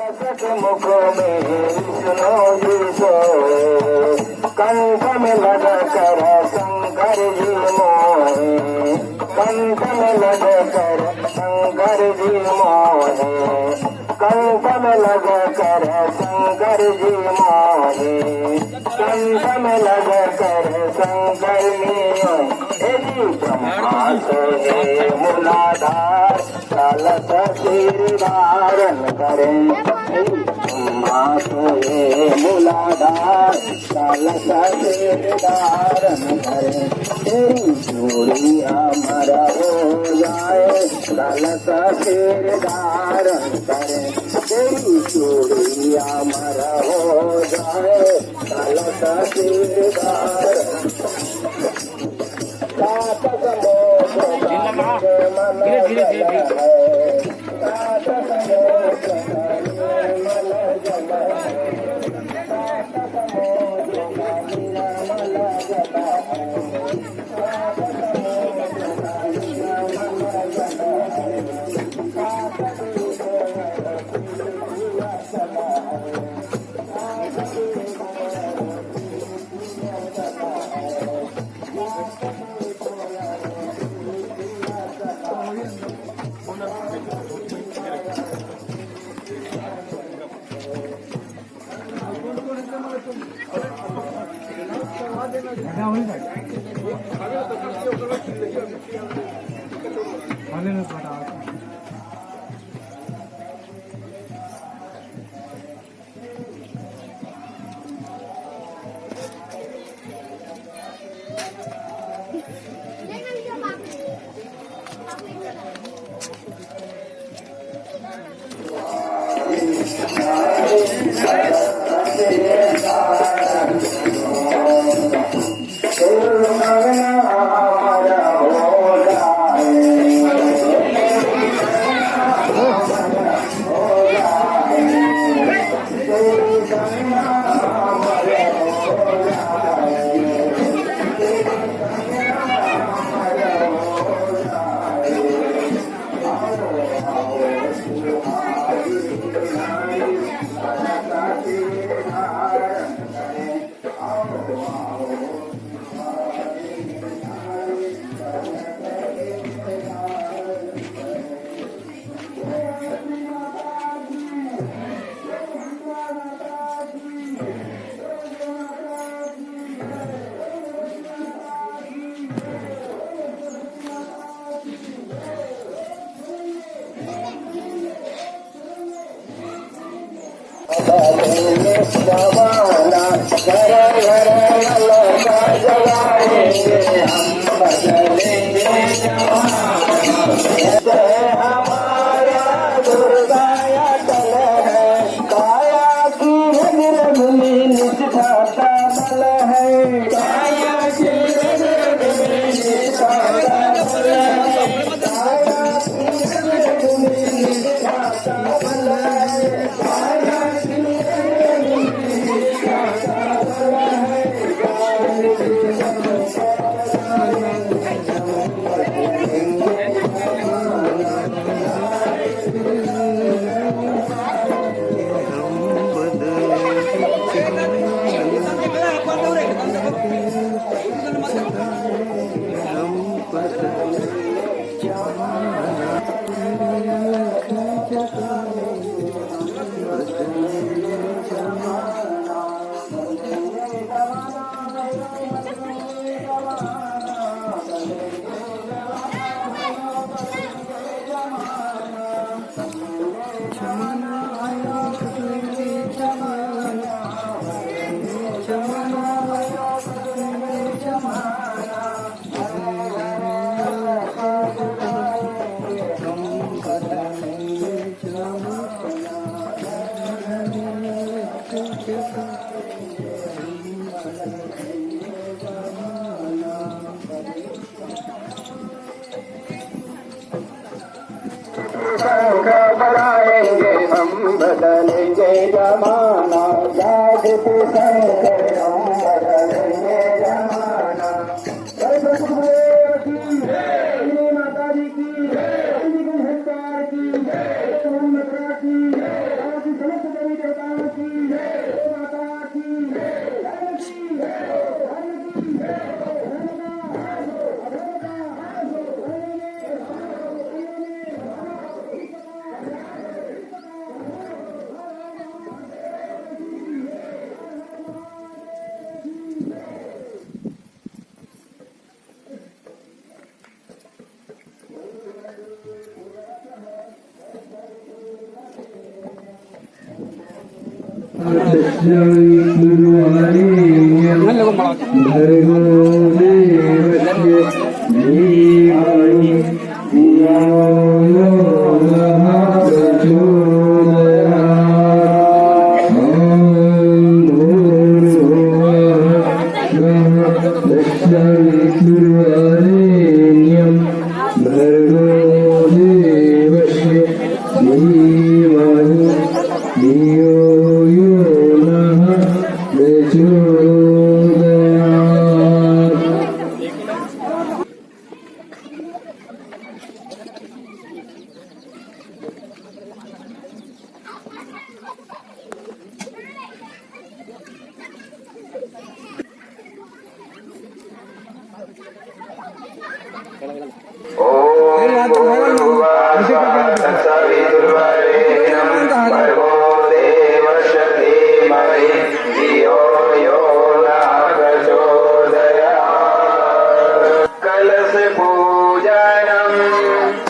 मुख में विष्णु जी को कंठ में लगा कर शंकर जी मोहे, कंठ में लगा कर शंकर जी मोहे, कंठ में लगा कर शंकर जी मोहे, कंठ में लगा कर शंकर ब्रह्मा सोहे मूलाधार कलश सिर धारण करें, ब्रह्मा सोहे मूलाधार कलश सिर धारण करें, तेरी चूड़ी अमर हो जाए कलश सिर धारण करें, तेरी चूड़ी अमर हो जाए कलश सिर धारण जमाना घर घर लौटा जलाएंगे हम बदलेंगे जमाना हमारा दुर्गा अटल है काया की रग में निष्ठा का बल है काया की रग में निष्ठा का बल है काया की रग में निष्ठा का बल है काया बढ़ाएंगे हम बदलेंगे जमाना जागृति शंकर हम बदलेंगे जमाना माता जी की सरकार की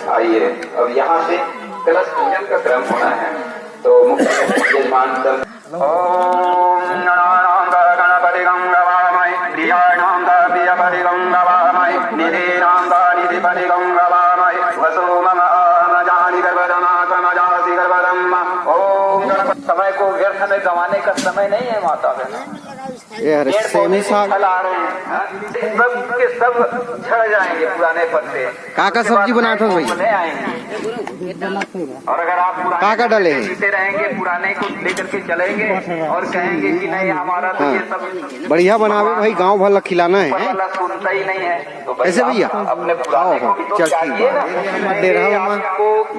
आइए अब यहाँ से कलश पूजन का क्रम होना है, तो मुख्य यजमान गणपति गंगवामय प्रियाणाम प्रियपति गंगवामय निधिनाम निधिपति गंगवामय वसो मम जानी गर्भदमा समजासी गर्भदम। ओम समय को व्यर्थ में गंवाने का समय नहीं है माता बहना। ये सेमी साग फल आ रहे हैं, सब के सब झड़ जाएंगे पुराने पत्ते। का सब्जी बनाते हो भैया? आएंगे और अगर आप का डाले हैं पीते रहेंगे पुराने को लेकर के चलेंगे और कहेंगे कि नहीं हमारा तो ये सब बढ़िया बनावे भाई, गांव भर खिलाना है। वाला सुनता ही नहीं है तो कैसे भैया अपने पुराने को भी तो चाहिए ना।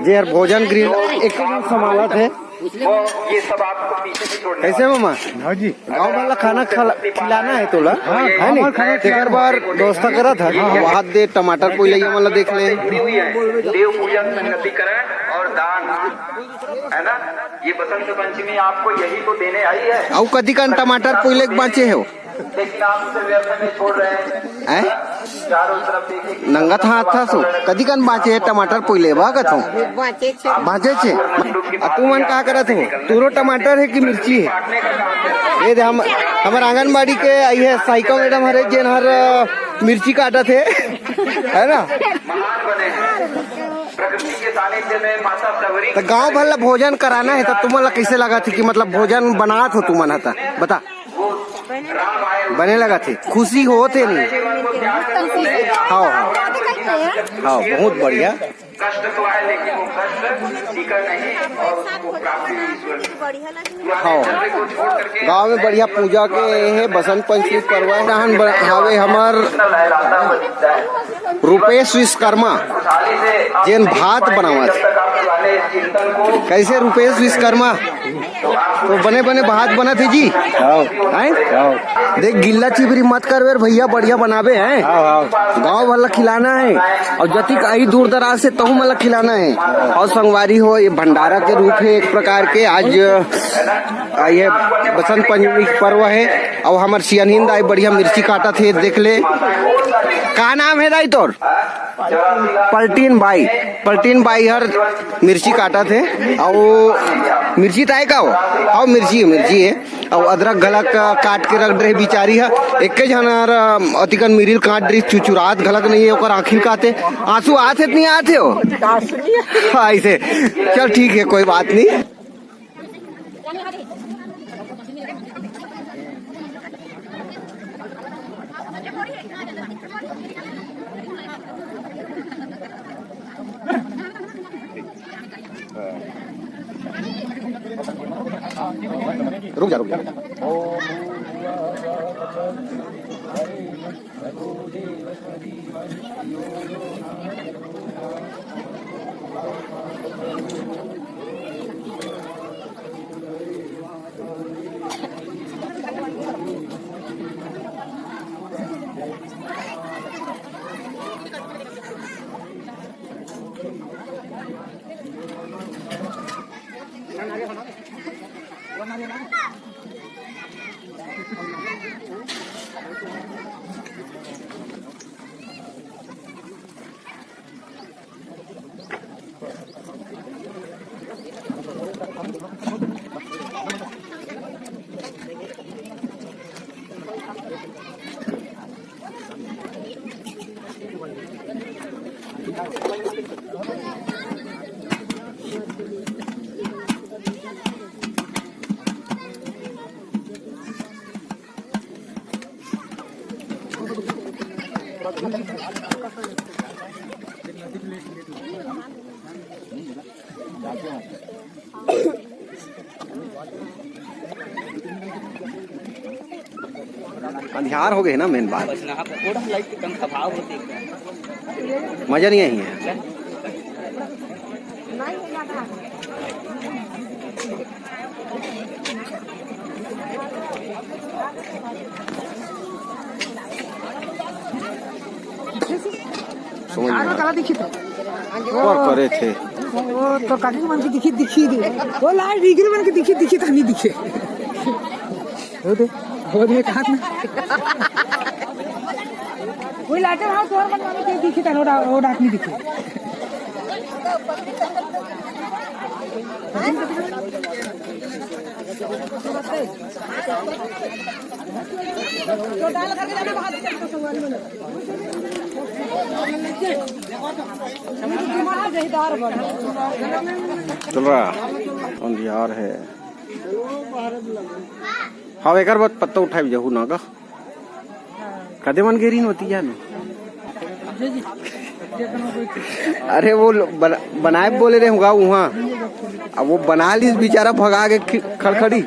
जे यार भोजन गृह एक संभालत है वो ये सब आपको पीछे से छोड़ने कैसे मामा हाँ जी, गाँव वाला खाना खिलाना है तोला है नहीं? एक बार दोस्ता करा था वहाँ दे टमाटर कोई लइया वाला देख ले। देव पूजन संगति करें और दान है ना। ये बसंत पंचमी आपको यही तो देने आई है। और कदी का टमाटर पहले बाँचे हो लेकिन आप उसे व्यर्थ में छोड़ रहे हैं। चारों तरफ देखिए नंगा था सो कदी का बाँचे है टमाटर पहले बागत हो बाँचे छे। तू मन का करत हो? तूरो टमाटर है कि मिर्ची है? ये दे हम हमारे आंगनबाड़ी के आई है साइका मैडम हरे जेन हर मिर्ची काटा थे है ना। महान बने प्रकृति के सानिध्य में माता सबरी तो गाँव भर भोजन कराना है तो तुम्हारा कैसे लगा थी कि मतलब भोजन बनात हो तुमन था बता राम आए बने लगा थे खुशी होते नहीं? जीवन को त्याग कर हाँ हाँ बहुत बढ़िया। कष्ट तो आए लेकिन वो कष्ट टीका नहीं और उसको प्राप्ति ईश्वर हाँ को छोड़ करके गाँव में बढ़िया पूजा के है बसंत पंचमी पर्व है। हावे हमार लहराता हुआ दिखता है। रुपेश विश्वकर्मा खुशहाली से जेन भात बनावत जब तक आप पुराने चिंतन को कैसे रुपेश विश्वकर्मा तो बने बने भात बना थे जी हैं? देख गिल्ला चिबरी मत कर भैया बढ़िया बनावे हैं। गाँव वाला खिलाना है और जतिक आई दूर दराज से तहु मतलब खिलाना है। और संगवारी हो ये भंडारा के रूप है एक प्रकार के। आज ये बसंत पंचमी पर्व है और हमारे सियानिंद आई बढ़िया मिर्ची काटा थे देख ले। का नाम है दाई तोर? पलटीन बाई हर मिर्ची काटा थे और मिर्ची ताए का हो और मिर्ची है और अदरक गलक काट के रख रहे बिचारी है। एक जन अतिकन मिरिल काट रही चुचुरात गलक नहीं है और आखिर काते आंसू आते नहीं आते हो ऐसे। चल ठीक है कोई बात नहीं। रुक जा अंधियार हो गए ना मेन बात, मजा नहीं आई है। समझ में काला दिखी था और करे थे वो तो काटी मन की दिखी दे वो लाइट डिग्री मन की दिखी था नहीं दिखे हो दे कहा ना कोई लाइट हां तोर मन के दिखी था वो डाक नहीं दिखे तो डाल करके जाना बाहर चल संगवारी में चल रहा अंधियार है। हाँ एक बात पत्ता उठाई जाऊ ना का कदे मन गेरी होती है ना। अरे वो बनाए बोले रहे होगा वहाँ, अब वो बना ली बेचारा भगा के खड़खड़ी।